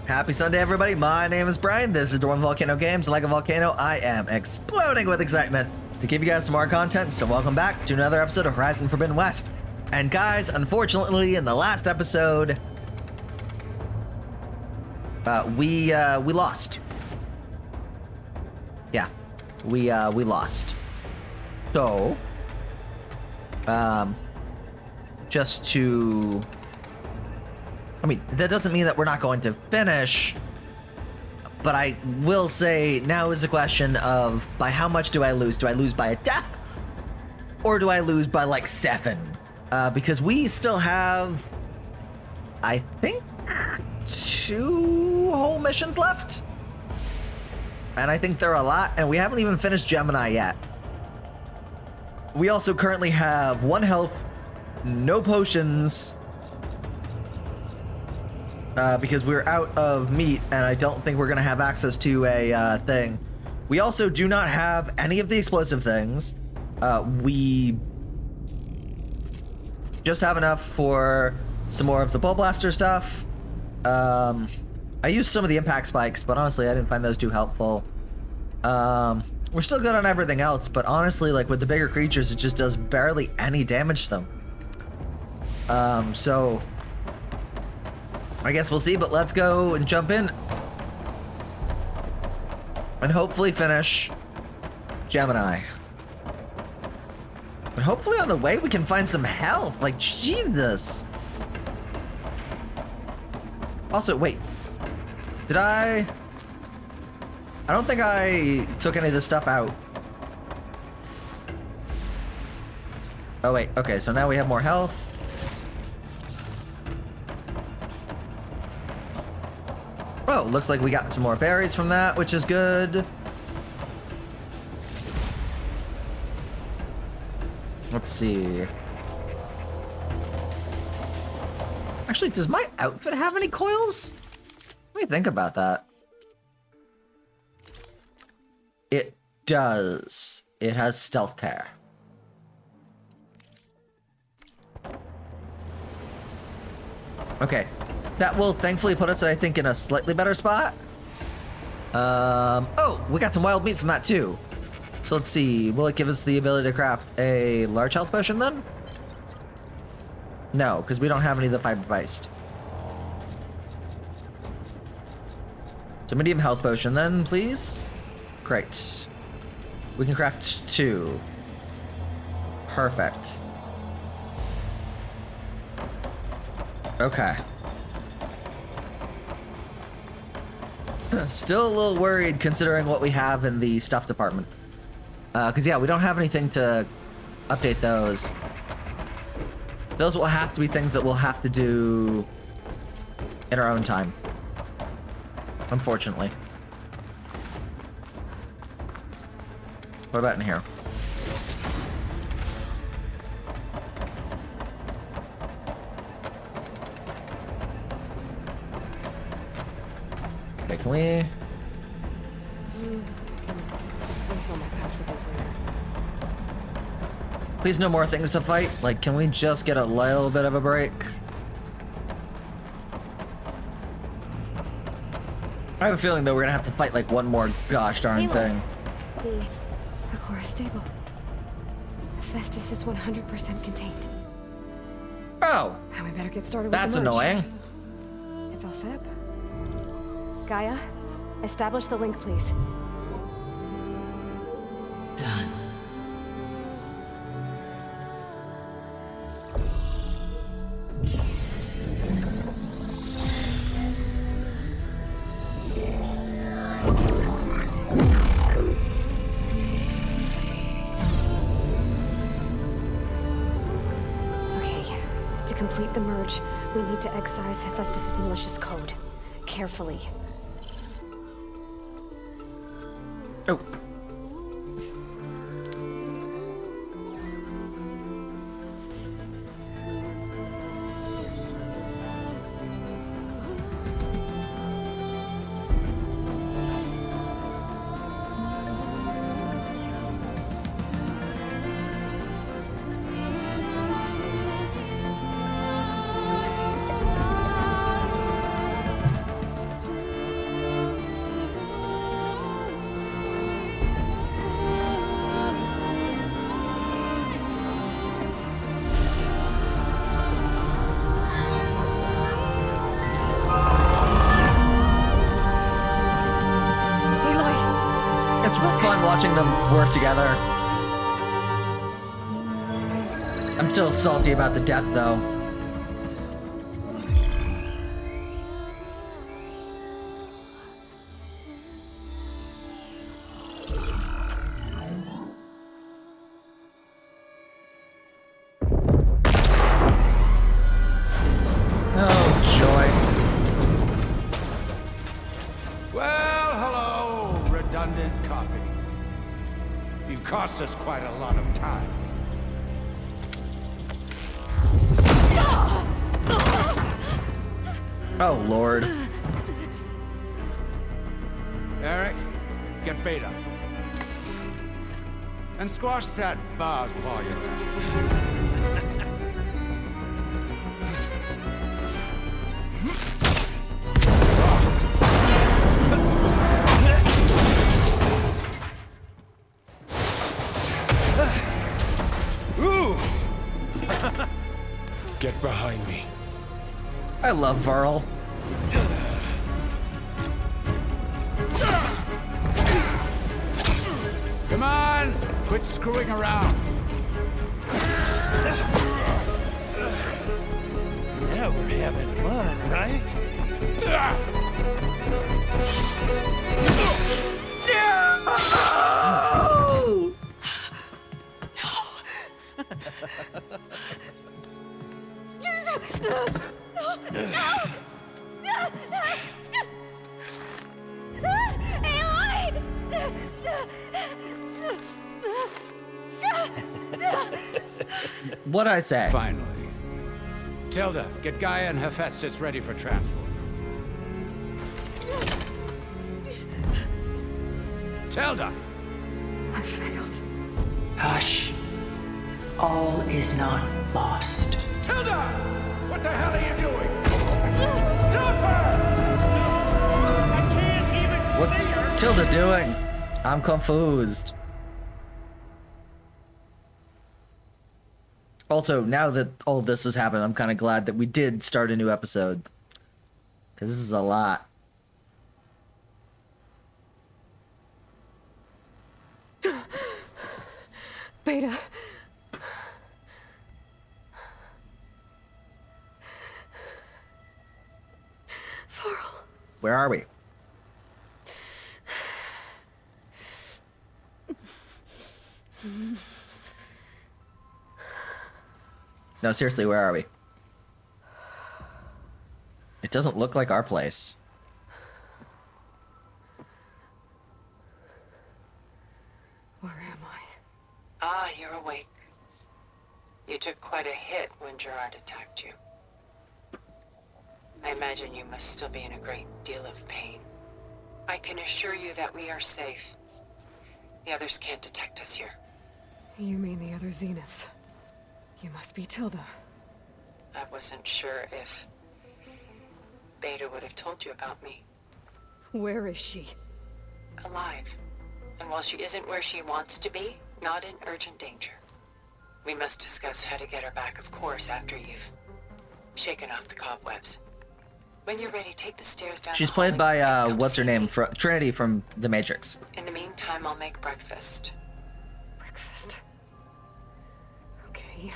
Happy Sunday, everybody. My name is Brian. This is Dorm Volcano Games. Like a volcano, I am exploding with excitement to give you guys some more content. So welcome back to another episode of Horizon Forbidden West. And guys, unfortunately, in the last episode, we lost. Yeah, we lost. So, just to... I mean, that doesn't mean that we're not going to finish, but I will say now is a question of by how much do I lose? Do I lose by a death? Or do I lose by like 7? Because we still have, I think, 2 whole missions left. And I think they're a lot, and we haven't even finished Gemini yet. We also currently have 1 health, no potions, because we're out of meat, and I don't think we're going to have access to a thing. We also do not have any of the explosive things. We just have enough for some more of the Bull Blaster stuff. I used some of the impact spikes, but honestly, I didn't find those too helpful. We're still good on everything else, but honestly, like with the bigger creatures, it just does barely any damage to them. So I guess we'll see, but let's go and jump in and hopefully finish Gemini. But hopefully on the way we can find some health. Like, Jesus. Also, wait. Did I don't think I took any of this stuff out. Oh, wait. Okay, so now we have more health. Oh, looks like we got some more berries from that, which is good. Let's see. Actually, does my outfit have any coils? Let me think about that. It does. It has stealth tear. Okay. That will thankfully put us, I think, in a slightly better spot. Oh, we got some wild meat from that too. So let's see, will it give us the ability to craft a large health potion then? No, because we don't have any of the fiber based. So medium health potion then, please. Great. We can craft 2. Perfect. Okay. Still a little worried considering what we have in the stuff department. Because yeah, we don't have anything to update those. Those will have to be things that we'll have to do in our own time. Unfortunately. What about in here? Okay, can we... Please no more things to fight. Like, can we just get a little bit of a break? I have a feeling though we're gonna have to fight like one more gosh darn thing. The core is stable. Hephaestus is 100% contained. Oh! Now we better get started with that's the merge. annoying. It's all set up. Gaia, establish the link, please. Done. Okay, to complete the merge, we need to excise Hephaestus' malicious code. Carefully. Oh. watching them work together. I'm still salty about the death, though. Oh, joy. Well, hello, redundant copy. You've cost us quite a lot of time. Oh, Lord. Eric, get Beta. And squash that bug while you're at it. Ooh! Get behind me. I love Varl. Come on, quit screwing around. Now we're having fun, right? No! What'd I say? Finally. Tilda, get Gaia and Hephaestus ready for transport. Tilda! I failed. Hush. All is not lost. Tilda! What the hell are you doing? Stop her! I can't even see her! What's Tilda doing? I'm confused. Also, now that all of this has happened, I'm kind of glad that we did start a new episode. Because this is a lot. Beta. Varl. Where are we? No, seriously, where are we? It doesn't look like our place. Where am I? Ah, you're awake. You took quite a hit when Gerard attacked you. I imagine you must still be in a great deal of pain. I can assure you that we are safe. The others can't detect us here. You mean the other Zeniths? You must be Tilda. I wasn't sure if Beta would have told you about me. Where is she? Alive. And while she isn't where she wants to be, not in urgent danger. We must discuss how to get her back, of course, after you've shaken off the cobwebs. When you're ready, take the stairs down. She's the played hallway by, and come what's her see name? me. Trinity from The Matrix. In the meantime, I'll make breakfast. Breakfast. Okay.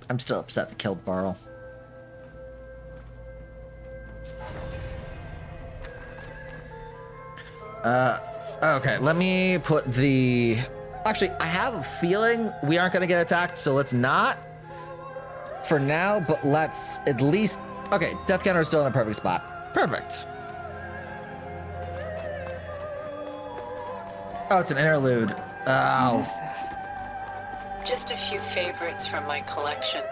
I'm still upset they killed Varl. Okay, let me put the... Actually, I have a feeling we aren't gonna get attacked, so let's not for now, but let's at least... Okay, death counter is still in a perfect spot. Perfect. Oh, it's an interlude. What Oh. is this? Just a few favorites from my collection.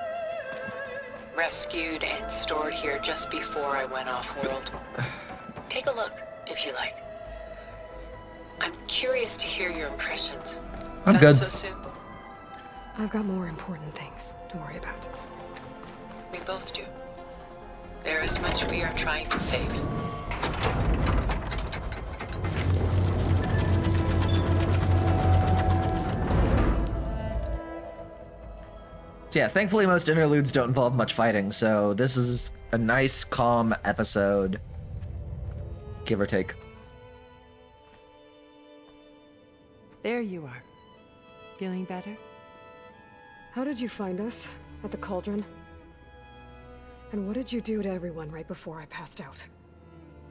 Rescued and stored here just before I went off-world. Take a look, if you like. I'm curious to hear your impressions. I'm Done good. so soon? I've got more important things to worry about. We both do. There is much we are trying to save. So yeah, thankfully most interludes don't involve much fighting, so this is a nice, calm episode, give or take. There you are. Feeling better? How did you find us? At the cauldron? And what did you do to everyone right before I passed out?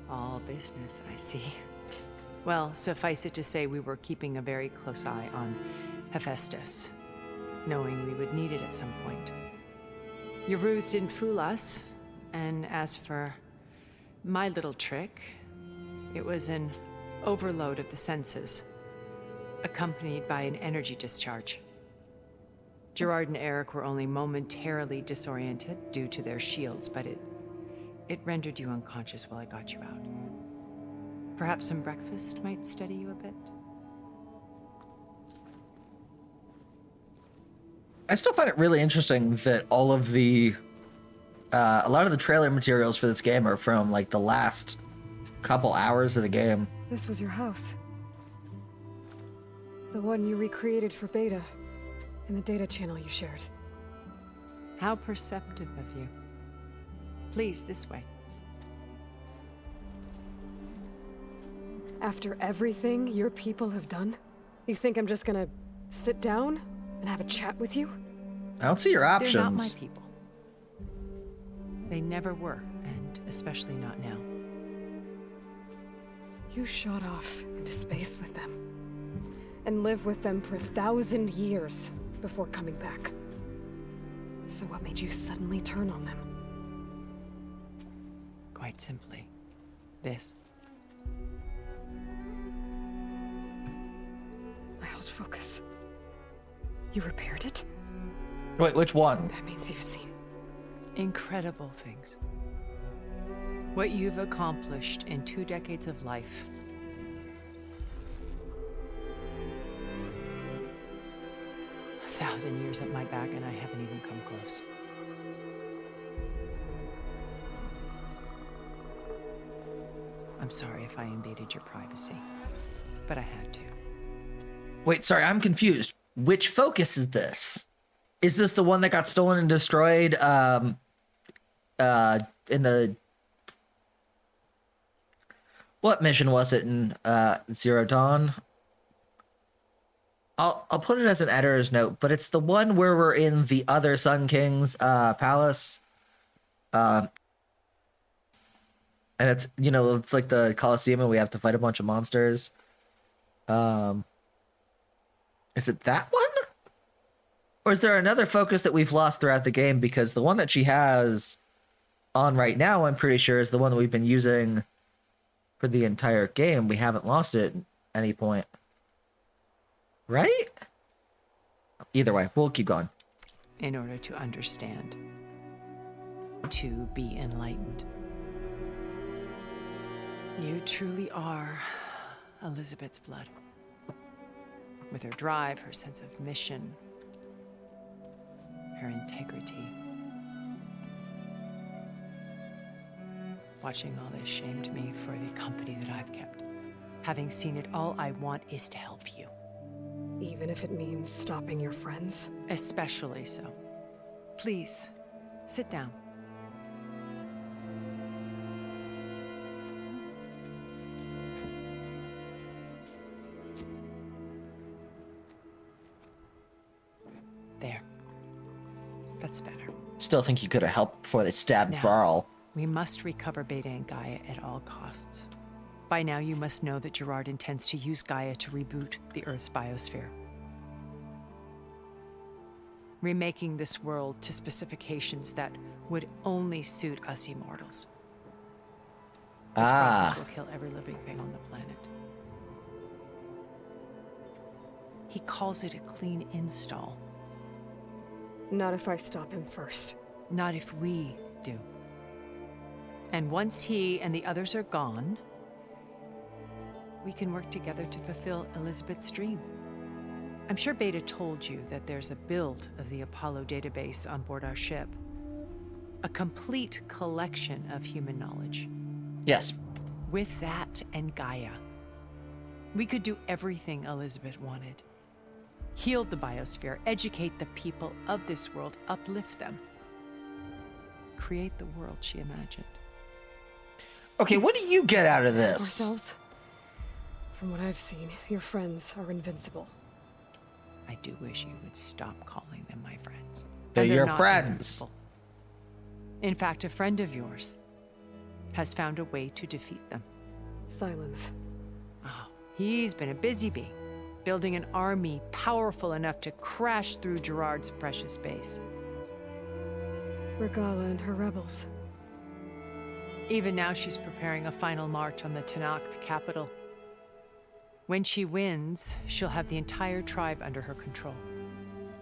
All business, I see. Well, suffice it to say we were keeping a very close eye on Hephaestus, knowing we would need it at some point. Your ruse didn't fool us, and as for my little trick, it was an overload of the senses, accompanied by an energy discharge. Gerard and Eric were only momentarily disoriented due to their shields, but it rendered you unconscious while I got you out. Perhaps some breakfast might steady you a bit? I still find it really interesting that all of the, a lot of the trailer materials for this game are from like the last couple hours of the game. This was your house. The one you recreated for Beta, in the data channel you shared. How perceptive of you. Please, this way. After everything your people have done, you think I'm just gonna sit down and have a chat with you? I don't see your options. They're not my people. They never were, and especially not now. You shot off into space with them, and lived with them for 1,000 years before coming back. So what made you suddenly turn on them? Quite simply, this. My old focus. You repaired it? Wait, which one? That means you've seen. Incredible things. What you've accomplished in 2 decades of life. A 1,000 years at my back and I haven't even come close. I'm sorry if I invaded your privacy, but I had to. Wait, sorry, I'm confused. Which focus is this? Is this the one that got stolen and destroyed in the... What mission was it in Zero Dawn? I'll put it as an editor's note, but it's the one where we're in the other Sun King's palace. And it's, you know, it's like the Colosseum and we have to fight a bunch of monsters. Is it that one? Or is there another focus that we've lost throughout the game? Because the one that she has on right now, I'm pretty sure, is the one that we've been using for the entire game. We haven't lost it at any point. Right? Either way, we'll keep going. In order to understand, to be enlightened. You truly are Elizabeth's blood. With her drive, her sense of mission, her integrity. Watching all this shamed me for the company that I've kept. Having seen it, all I want is to help you. Even if it means stopping your friends? Especially so. Please, sit down. There. That's better. Still think you could have helped before they stabbed Now, Varl. we must recover Beta and Gaia at all costs. By now, you must know that Gerard intends to use Gaia to reboot the Earth's biosphere. Remaking this world to specifications that would only suit us immortals. This process will kill every living thing on the planet. He calls it a clean install. Not if I stop him first. Not if we do. And once he and the others are gone, we can work together to fulfill Elizabeth's dream. I'm sure Beta told you that there's a build of the Apollo database on board our ship. A complete collection of human knowledge. Yes. With that and Gaia, we could do everything Elizabeth wanted. heal the biosphere, educate the people of this world, uplift them, create the world she imagined. Okay, what do you get out of this? Ourselves? From what I've seen, your friends are invincible. I do wish you would stop calling them my friends. They're And your not friends. invincible. In fact, a friend of yours has found a way to defeat them. Silence. Oh, he's been a busy bee, building an army powerful enough to crash through Gerard's precious base. Regala and her rebels. Even now, she's preparing a final march on the Tenakth capital. When she wins, she'll have the entire tribe under her control.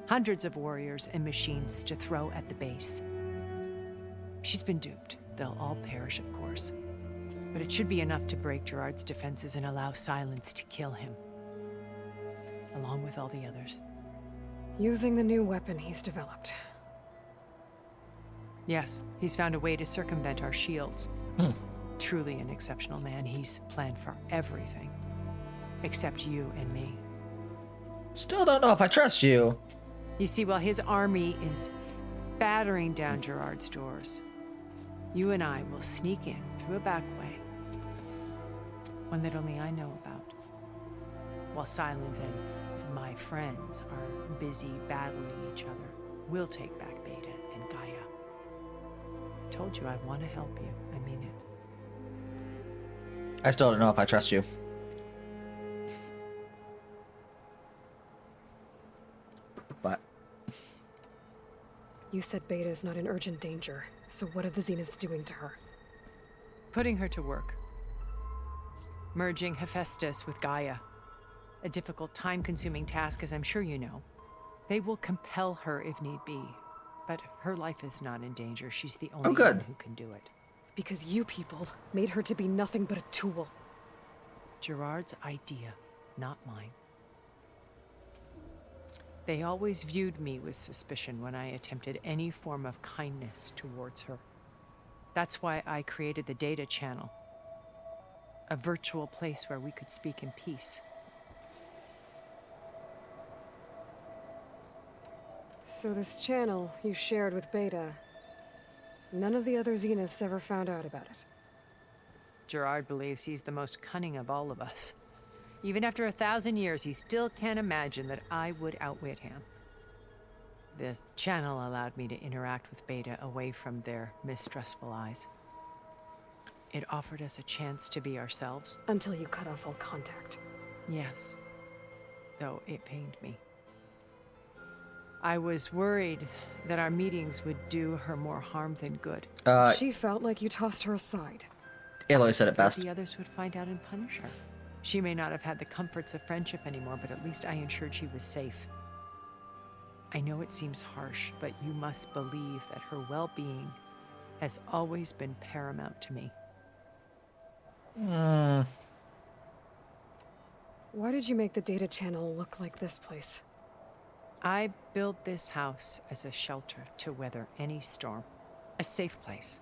Hundreds of warriors and machines to throw at the base. She's been duped. They'll all perish, of course. But it should be enough to break Gerard's defenses and allow Silence to kill him. Along with all the others. Using the new weapon he's developed. Yes, he's found a way to circumvent our shields. Truly an exceptional man. He's planned for everything. Except you and me. Still don't know if I trust you. You see, while his army is battering down Gerard's doors, you and I will sneak in through a back way. One that only I know about. While Silence and my friends are busy battling each other, we'll take back Beta and Gaia. I told you I want to help you. I mean it. I still don't know if I trust you. But You said Beta is not in urgent danger, so what are the Zeniths doing to her? Putting her to work. Merging Hephaestus with Gaia. A difficult, time-consuming task, as I'm sure you know. They will compel her if need be. But her life is not in danger. She's the only good. one who can do it. Because you people made her to be nothing but a tool. Gerard's idea, not mine. They always viewed me with suspicion when I attempted any form of kindness towards her. That's why I created the data channel. A virtual place where we could speak in peace. So this channel you shared with Beta, none of the other Zeniths ever found out about it. Gerard believes he's the most cunning of all of us. Even after 1,000 years, he still can't imagine that I would outwit him. The channel allowed me to interact with Beta away from their mistrustful eyes. It offered us a chance to be ourselves. Until you cut off all contact. Yes, though it pained me. I was worried that our meetings would do her more harm than good. She felt like you tossed her aside. Aloy said it That best. the others would find out and punish her. She may not have had the comforts of friendship anymore, but at least I ensured she was safe. I know it seems harsh, but you must believe that her well-being has always been paramount to me. Why did you make the data channel look like this place? I built this house as a shelter to weather any storm. A safe place.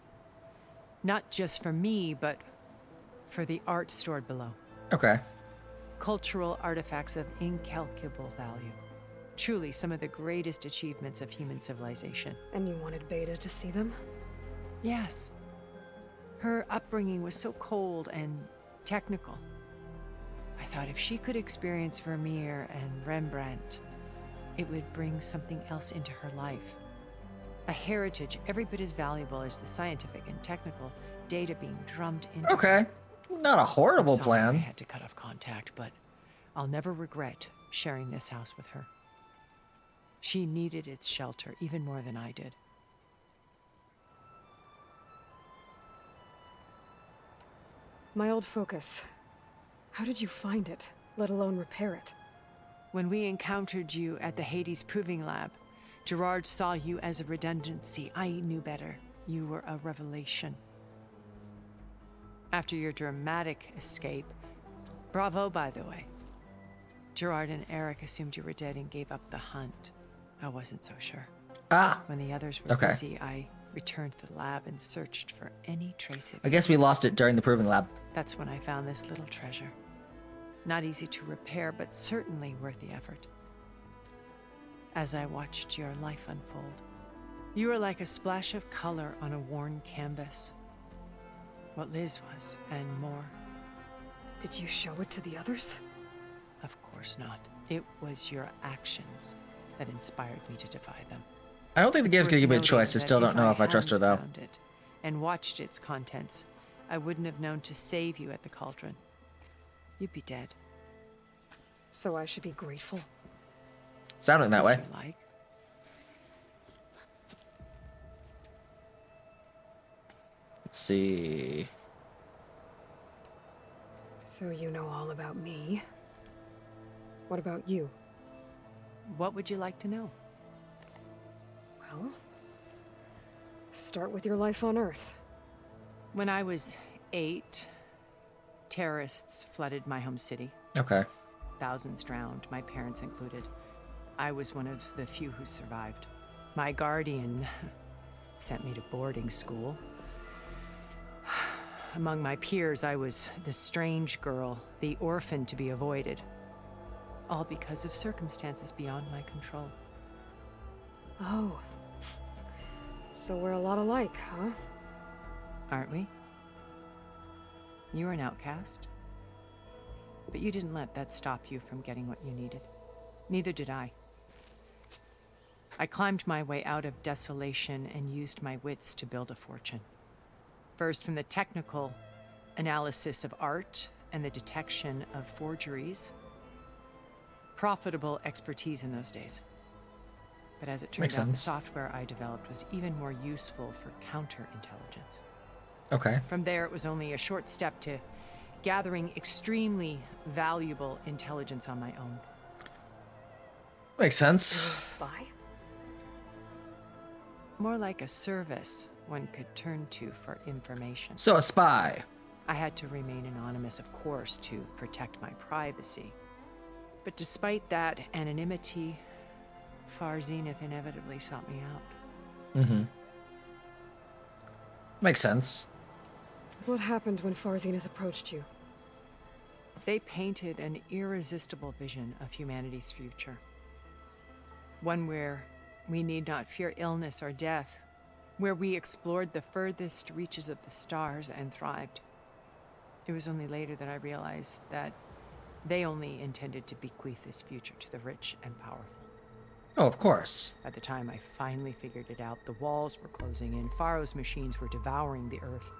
Not just for me, but for the art stored below. Okay. Cultural artifacts of incalculable value. Truly some of the greatest achievements of human civilization. And you wanted Beta to see them? Yes. Her upbringing was so cold and technical. I thought if she could experience Vermeer and Rembrandt, it would bring something else into her life. A heritage every bit as valuable as the scientific and technical data being drummed into her. Okay. Not a horrible I'm sorry I plan. had to cut off contact, but I'll never regret sharing this house with her. She needed its shelter even more than I did. My old focus. How did you find it, let alone repair it? When we encountered you at the Hades Proving Lab, Gerard saw you as a redundancy. I knew better. You were a revelation. After your dramatic escape, bravo, by the way. Gerard and Eric assumed you were dead and gave up the hunt. I wasn't so sure. When the others were Okay. busy, I returned to the lab and searched for any trace of I you. guess we lost it during the proving lab. That's when I found this little treasure. Not easy to repair, but certainly worth the effort. as I watched your life unfold. You were like a splash of color on a worn canvas. What Liz was, and more. Did you show it to the others? Of course not. It was your actions that inspired me to defy them. I don't think the game's gonna give me a choice. I still don't know if I trust her though. Found it and watched its contents, I wouldn't have known to save you at the cauldron. You'd be dead. So I should be grateful. Sounding that way. If you like. Let's see. So you know all about me. What about you? What would you like to know? Well, start with your life on Earth. When I was 8, terrorists flooded my home city. Okay. Thousands drowned, my parents included. I was one of the few who survived. My guardian sent me to boarding school. Among my peers, I was the strange girl, the orphan to be avoided. All because of circumstances beyond my control. Oh. So we're a lot alike, huh? Aren't we? You were an outcast. But you didn't let that stop you from getting what you needed. Neither did I. I climbed my way out of desolation and used my wits to build a fortune. First, from the technical analysis of art and the detection of forgeries. Profitable expertise in those days. But as it turned Makes out, the sense. software I developed was even more useful for counterintelligence. Okay. From there, it was only a short step to gathering extremely valuable intelligence on my own. Makes sense. Are you a spy? More like a service one could turn to for information. So a spy. I had to remain anonymous, of course, to protect my privacy. But despite that anonymity, Far Zenith inevitably sought me out. Mm-hmm. Makes sense. What happened when Far Zenith approached you? They painted an irresistible vision of humanity's future. One where we need not fear illness or death, where we explored the furthest reaches of the stars and thrived. It was only later that I realized that they only intended to bequeath this future to the rich and powerful. Oh, of course. By the time I finally figured it out, the walls were closing in, Pharaoh's machines were devouring the earth.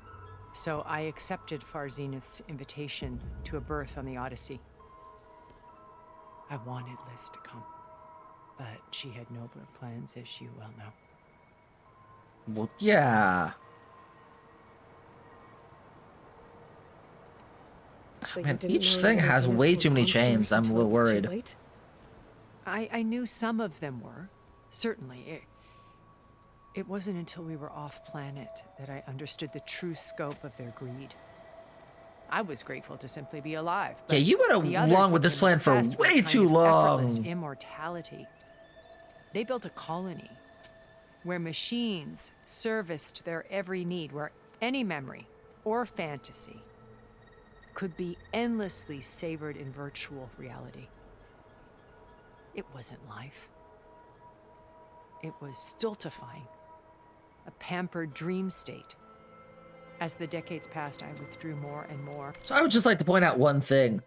So I accepted Far Zenith's invitation to a berth on the Odyssey. I wanted Liz to come, but she had nobler plans, as you well know. Well, yeah. So Man, you didn't each know thing that has Zeniths way were too many monsters chains. I'm a until little it was too worried. late? I knew some of them were, certainly. It wasn't until we were off-planet that I understood the true scope of their greed. I was grateful to simply be alive. Yeah, you went the others along with this became plan for obsessed with a way kind too of effortless long. immortality. They built a colony where machines serviced their every need, where any memory or fantasy could be endlessly savored in virtual reality. It wasn't life. It was stultifying, a pampered dream state. As the decades passed, I withdrew more and more. So I would just like to point out one thing.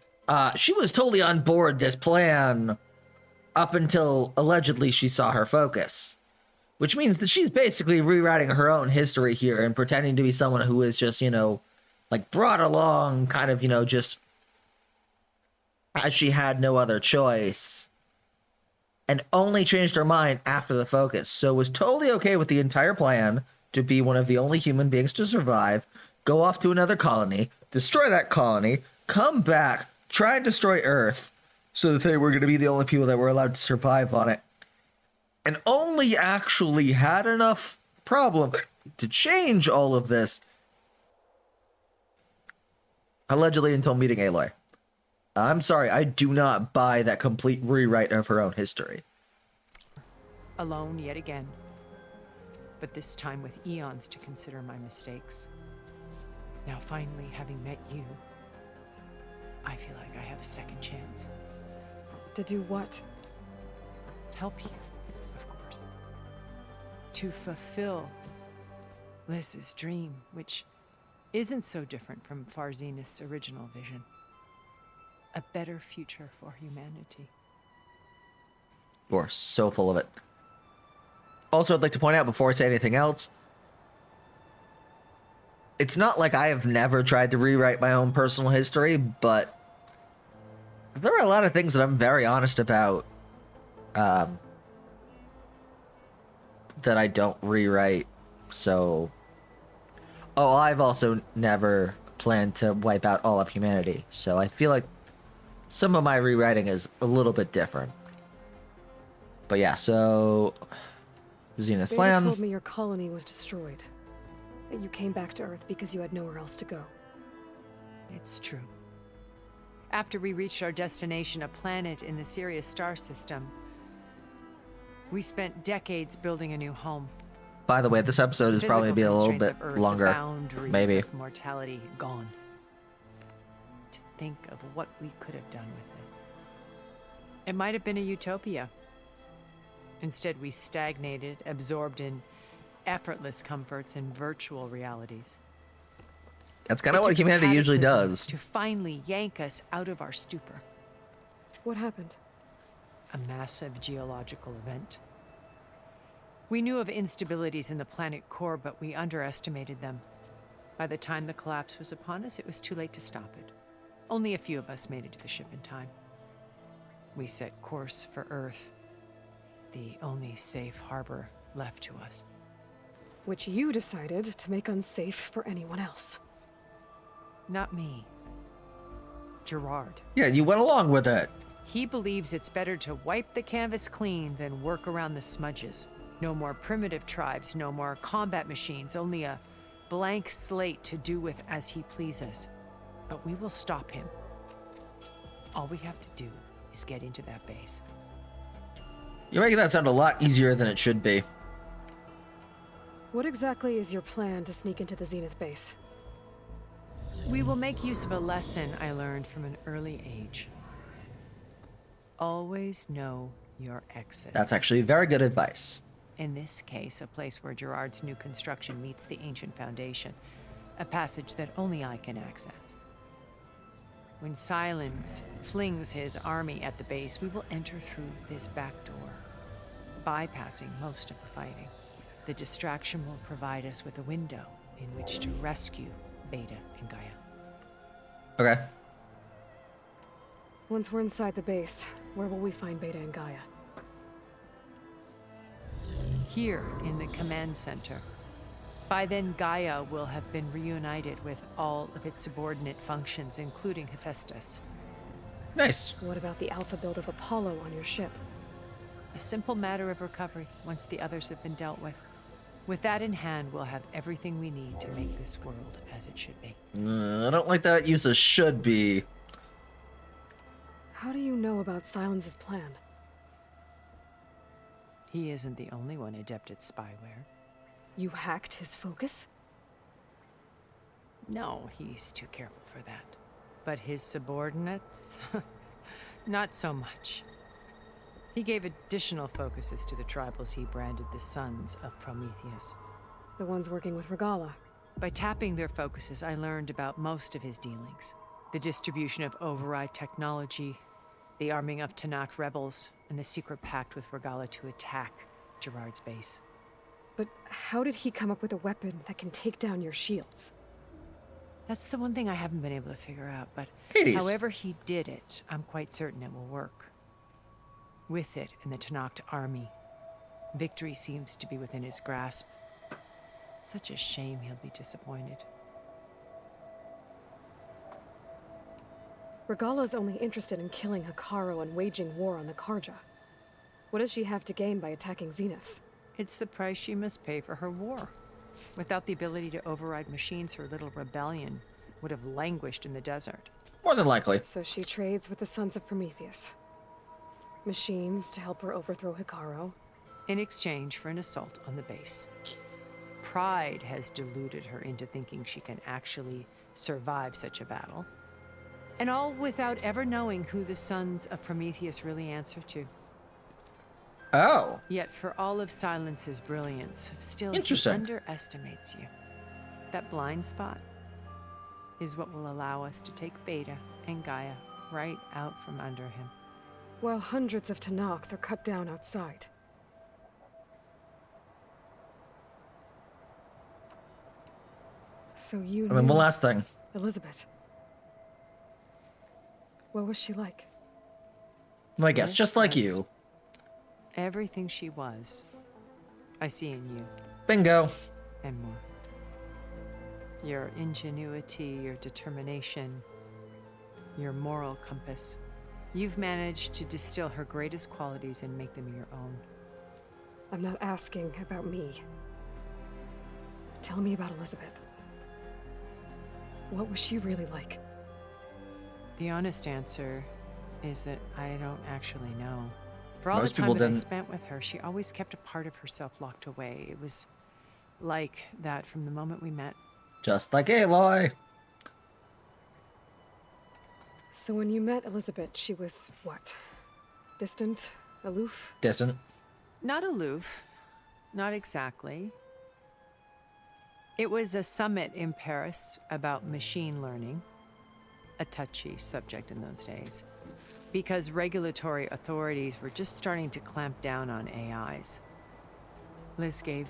She was totally on board this plan up until allegedly she saw her focus. Which means that she's basically rewriting her own history here and pretending to be someone who is just, like brought along kind of, just as she had no other choice. And only changed her mind after the focus. So was totally okay with the entire plan to be one of the only human beings to survive, go off to another colony, destroy that colony, come back, try and destroy Earth, so that they were going to be the only people that were allowed to survive on it. And only actually had enough problem to change all of this, allegedly, until meeting Aloy. I'm sorry, I do not buy that complete rewrite of her own history. Alone yet again. But this time with eons to consider my mistakes. Now finally, having met you, I feel like I have a second chance. To do what? Help you. to fulfill Liz's dream, which isn't so different from Zenith's original vision. A better future for humanity. You're so full of it. Also, I'd like to point out before I say anything else, it's not like I have never tried to rewrite my own personal history, but there are a lot of things that I'm very honest about that I don't rewrite. So, I've also never planned to wipe out all of humanity. So I feel like some of my rewriting is a little bit different. But yeah, so Zenith's Beta plan. told me your colony was destroyed. That you came back to Earth because you had nowhere else to go. It's true. After we reached our destination, a planet in the Sirius star system, we spent decades building a new home. By the way, this episode is probably be a little bit Of Earth, longer. the boundaries Maybe. of mortality gone. To think of what we could have done with it. It might have been a utopia. Instead, we stagnated, absorbed in effortless comforts and virtual realities. That's kind of It what took a humanity usually cataclysm does. to finally yank us out of our stupor. What happened? A massive geological event. We knew of instabilities in the planet core, but we underestimated them. By the time the collapse was upon us, it was too late to stop it. Only a few of us made it to the ship in time. We set course for Earth, the only safe harbor left to us. Which you decided to make unsafe for anyone else. Not me. Gerard. Yeah, you went along with it. He believes it's better to wipe the canvas clean than work around the smudges. No more primitive tribes, no more combat machines, only a blank slate to do with as he pleases. But we will stop him. All we have to do is get into that base. You're making that sound a lot easier than it should be. What exactly is your plan to sneak into the Zenith base? We will make use of a lesson I learned from an early age. Always know your exits. That's actually very good advice. In this case, a place where Gerard's new construction meets the ancient foundation, a passage that only I can access. When Silence flings his army at the base, we will enter through this back door, bypassing most of the fighting. The distraction will provide us with a window in which to rescue Beta and Gaia. Okay. Once we're inside the base, where will we find Beta and Gaia? Here in the command center. By then, Gaia will have been reunited with all of its subordinate functions, including Hephaestus. Nice. What about the alpha build of Apollo on your ship? A simple matter of recovery once the others have been dealt with. With that in hand, we'll have everything we need to make this world as it should be. I don't like that use of should be. How do you know about Silence's plan? He isn't the only one adept at spyware. You hacked his focus? No, he's too careful for that. But his subordinates? Not so much. He gave additional focuses to the tribals he branded the Sons of Prometheus. The ones working with Regala. By tapping their focuses, I learned about most of his dealings. The distribution of override technology, the arming of Tanakh rebels, and the secret pact with Regala to attack Gerard's base. But how did he come up with a weapon that can take down your shields? That's the one thing I haven't been able to figure out, but Hades. however he did it, I'm quite certain it will work. With it and the Tanakh army, victory seems to be within his grasp. Such a shame he'll be disappointed. Regala's only interested in killing Hikaru and waging war on the Karja. What does she have to gain by attacking Zeniths? It's the price she must pay for her war. Without the ability to override machines, her little rebellion would have languished in the desert. More than likely. So she trades with the Sons of Prometheus. Machines to help her overthrow Hikaru. In exchange for an assault on the base. Pride has deluded her into thinking she can actually survive such a battle. And all without ever knowing who the Sons of Prometheus really answer to. Oh, Yet for all of Silence's brilliance, still he Interesting. underestimates you. That blind spot is what will allow us to take Beta and Gaia right out from under him. While hundreds of Tenakth are cut down outside. So you and then knew one last thing. Elizabeth. What was she like? I guess This just like was- you. Everything she was, I see in you, Bingo. and more. Your ingenuity, your determination, your moral compass. You've managed to distill her greatest qualities and make them your own. I'm not asking about me. Tell me about Elizabeth. What was she really like? The honest answer is that I don't actually know. For all Most the time people that I didn't. spent with her, she always kept a part of herself locked away. It was like that from the moment we met. Just like Aloy. So when you met Elizabeth, she was what? Distant? Aloof? Distant. Not aloof. Not exactly. It was a summit in Paris about machine learning, a touchy subject in those days, because regulatory authorities were just starting to clamp down on AIs. Liz gave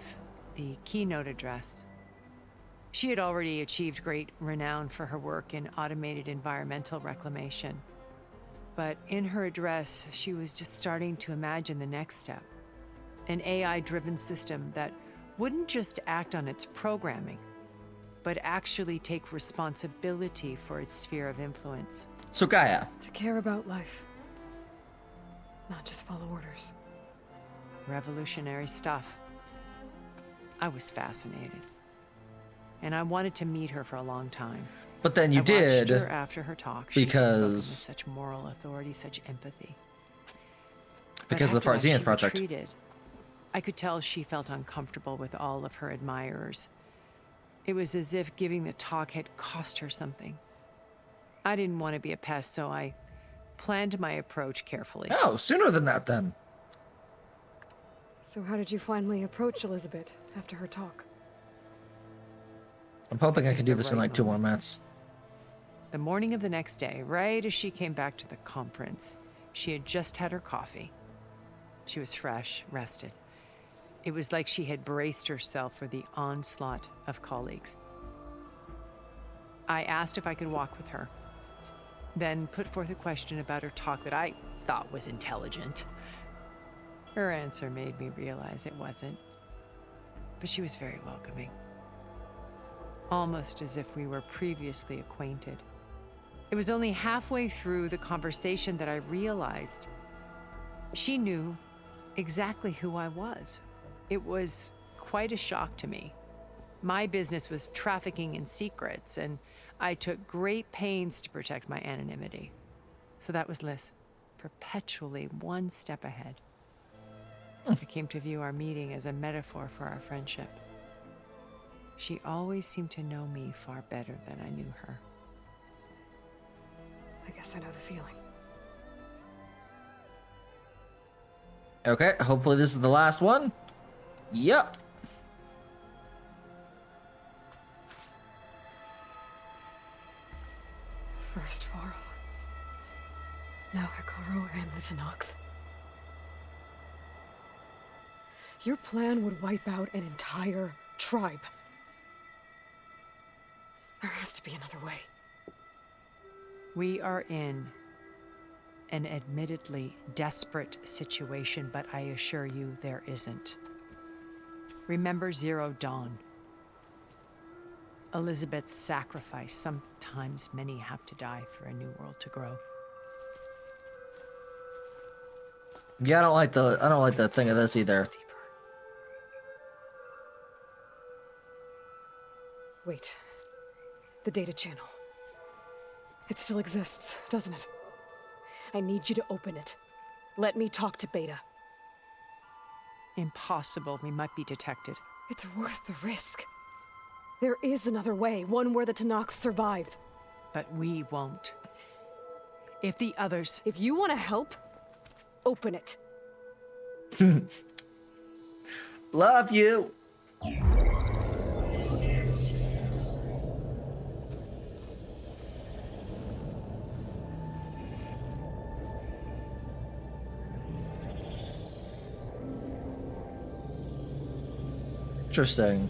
the keynote address. She had already achieved great renown for her work in automated environmental reclamation. But in her address, she was just starting to imagine the next step. An AI-driven system that wouldn't just act on its programming, but actually take responsibility for its sphere of influence. So Gaia. To care about life. Not just follow orders. Revolutionary stuff. I was fascinated. And I wanted to meet her for a long time. But then you I watched did. her after her talk. She had spoken with because- such moral authority, such empathy. But Because of the after that, Zeniths she project. retreated. I could tell she felt uncomfortable with all of her admirers. It was as if giving the talk had cost her something. I didn't want to be a pest, so I planned my approach carefully. Oh, sooner than that then. So how did you finally approach Elizabeth after her talk? I'm hoping I can do The this in right like 2 more moment. minutes. The morning of the next day, right as she came back to the conference, she had just had her coffee. She was fresh, rested. It was like she had braced herself for the onslaught of colleagues. I asked if I could walk with her, then put forth a question about her talk that I thought was intelligent. Her answer made me realize it wasn't, but she was very welcoming. Almost as if we were previously acquainted. It was only halfway through the conversation that I realized she knew exactly who I was. It was quite a shock to me. My business was trafficking in secrets, and I took great pains to protect my anonymity. So that was Liz, perpetually one step ahead. I came to view our meeting as a metaphor for our friendship. She always seemed to know me far better than I knew her. I guess I know the feeling. Okay, hopefully this is the last one. Yep. First Varl. Now Hikaru and the Tenakth. Your plan would wipe out an entire tribe. There has to be another way. We are in an admittedly desperate situation, but I assure you there isn't. Remember Zero Dawn. Elizabeth's sacrifice. Sometimes many have to die for a new world to grow. Yeah, I don't like the thing of this either. Deeper. Wait. The data channel. It still exists, doesn't it? I need you to open it. Let me talk to Beta. Impossible. We might be detected. It's worth the risk. There is another way, one where the Tenakth survive. But we won't. If the others... If you want to help, open it. Love you. Interesting.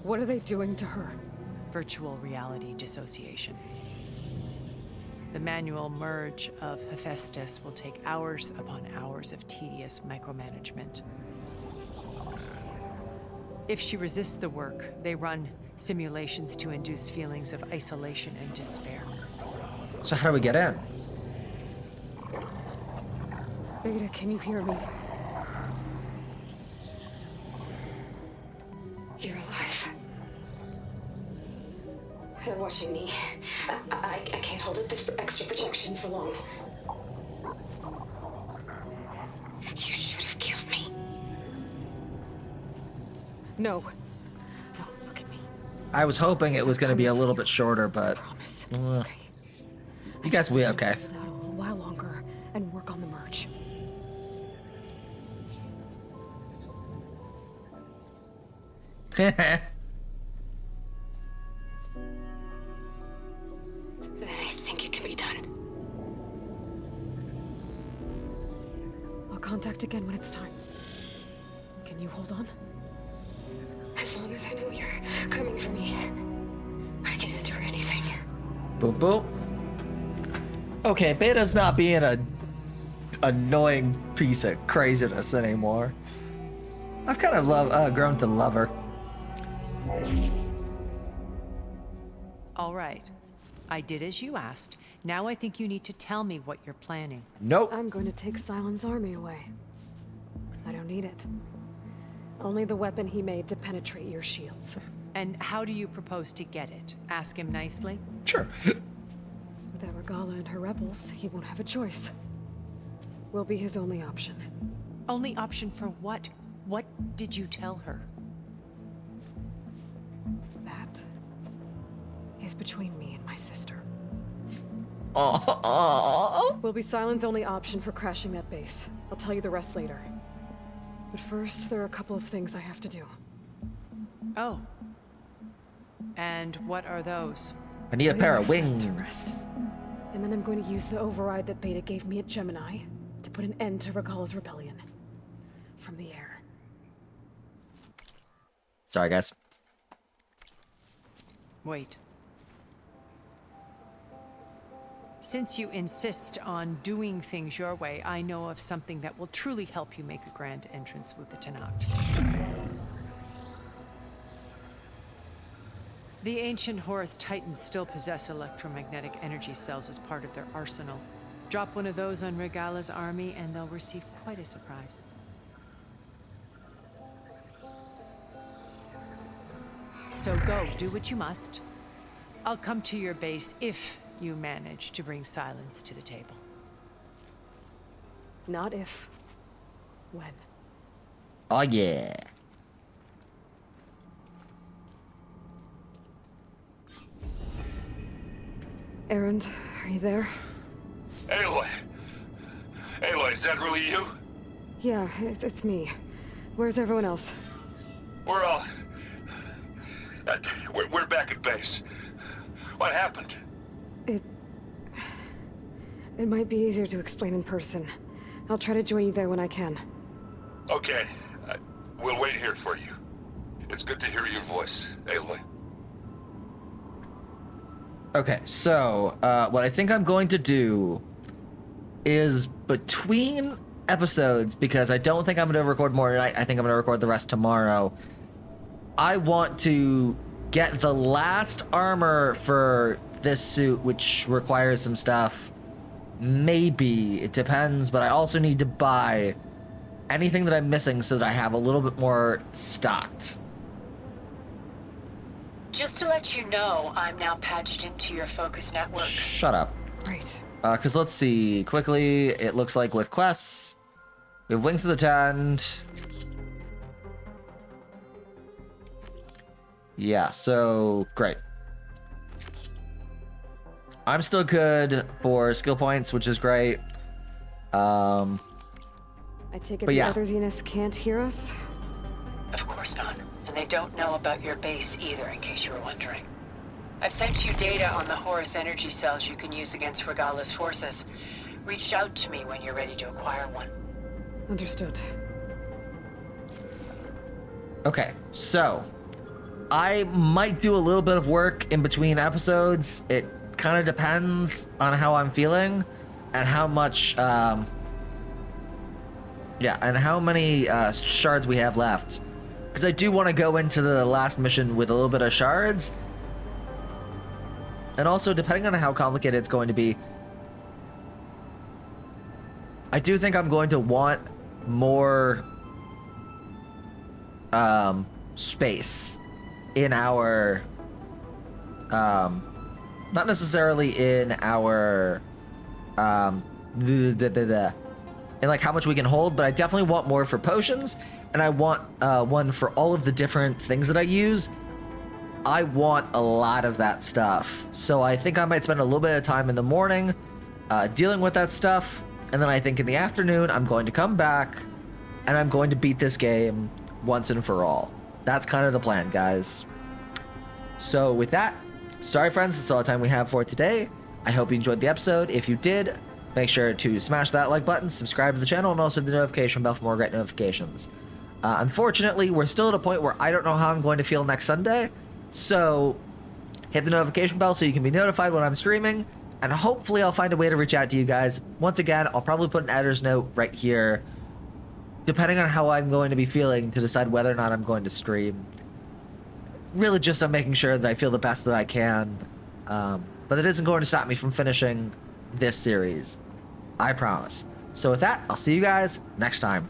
What are they doing to her? Virtual reality dissociation. The manual merge of Hephaestus will take hours upon hours of tedious micromanagement. If she resists the work, they run simulations to induce feelings of isolation and despair. So how do we get in? Beta, can you hear me? You're alive. They're watching me. I can't hold up this extra protection for long. You should have killed me. No. No, look at me. I was hoping it was going to be a little bit shorter, but Promise. uh, Okay. you guys will be okay. Hold out a little while longer and work on the merge. Then I think it can be done. I'll contact again when it's time. Can you hold on? As long as I know you're coming for me, I can endure anything. Boop boop. Okay, Beta's not being a annoying piece of craziness anymore. I've kind of grown to love her. All right. I did as you asked. Now I think you need to tell me what you're planning. Nope. I'm going to take Silent's army away. I don't need it. Only the weapon he made to penetrate your shields. And how do you propose to get it? Ask him nicely? Sure. Without Regala and her rebels, he won't have a choice. We'll be his only option. Only option for what? What did you tell her? That is between me and my sister. Aww. Will be Silent's only option for crashing that base. I'll tell you the rest later. But first, there are a couple of things I have to do. Oh. And what are those? I need a Putting pair my of friend wings. to rest. And then I'm going to use the override that Beta gave me at Gemini to put an end to Regala's rebellion. From the air. Sorry, guys. Wait. Since you insist on doing things your way, I know of something that will truly help you make a grand entrance with the Tenakt. The ancient Horus Titans still possess electromagnetic energy cells as part of their arsenal. Drop one of those on Regala's army and they'll receive quite a surprise. So go, do what you must. I'll come to your base if you manage to bring silence to the table. Not if. When. Oh yeah. Erend, are you there? Aloy! Aloy, is that really you? Yeah, it's me. Where's everyone else? We're all... we're back at base. What happened? It might be easier to explain in person. I'll try to join you there when I can. Okay. We'll wait here for you. It's good to hear your voice, Aloy. Okay, so what I think I'm going to do is between episodes, because I don't think I'm going to record more tonight. I think I'm going to record the rest tomorrow. I want to get the last armor for this suit, which requires some stuff. Maybe. It depends, but I also need to buy anything that I'm missing so that I have a little bit more stocked. Just to let you know, I'm now patched into your focus network. Shut up. Great. Because let's see. Quickly, it looks like with quests, we have Wings of the Tent. Yeah, so great. I'm still good for skill points, which is great. I take it But the yeah. other Zeniths can't hear us? Of course not. And they don't know about your base either, in case you were wondering. I've sent you data on the Horus energy cells you can use against Regala's forces. Reach out to me when you're ready to acquire one. Understood. Okay, so I might do a little bit of work in between episodes. It kind of depends on how I'm feeling and how much, and how many shards we have left. Because I do want to go into the last mission with a little bit of shards. And also, depending on how complicated it's going to be, I do think I'm going to want more space in our not necessarily in our in like how much we can hold, but I definitely want more for potions, and I want one for all of the different things that I use. I want a lot of that stuff, so I think I might spend a little bit of time in the morning dealing with that stuff, and then I think in the afternoon I'm going to come back and I'm going to beat this game once and for all. That's kind of the plan, guys. So with that, sorry friends, that's all the time we have for today. I hope you enjoyed the episode. If you did, make sure to smash that like button, subscribe to the channel, and also the notification bell for more great notifications. Unfortunately, we're still at a point where I don't know how I'm going to feel next Sunday, so hit the notification bell so you can be notified when I'm streaming, and hopefully I'll find a way to reach out to you guys. Once again, I'll probably put an editor's note right here, depending on how I'm going to be feeling, to decide whether or not I'm going to stream. Really just I'm making sure that I feel the best that I can, but it isn't going to stop me from finishing this series. I promise. So with that, I'll see you guys next time.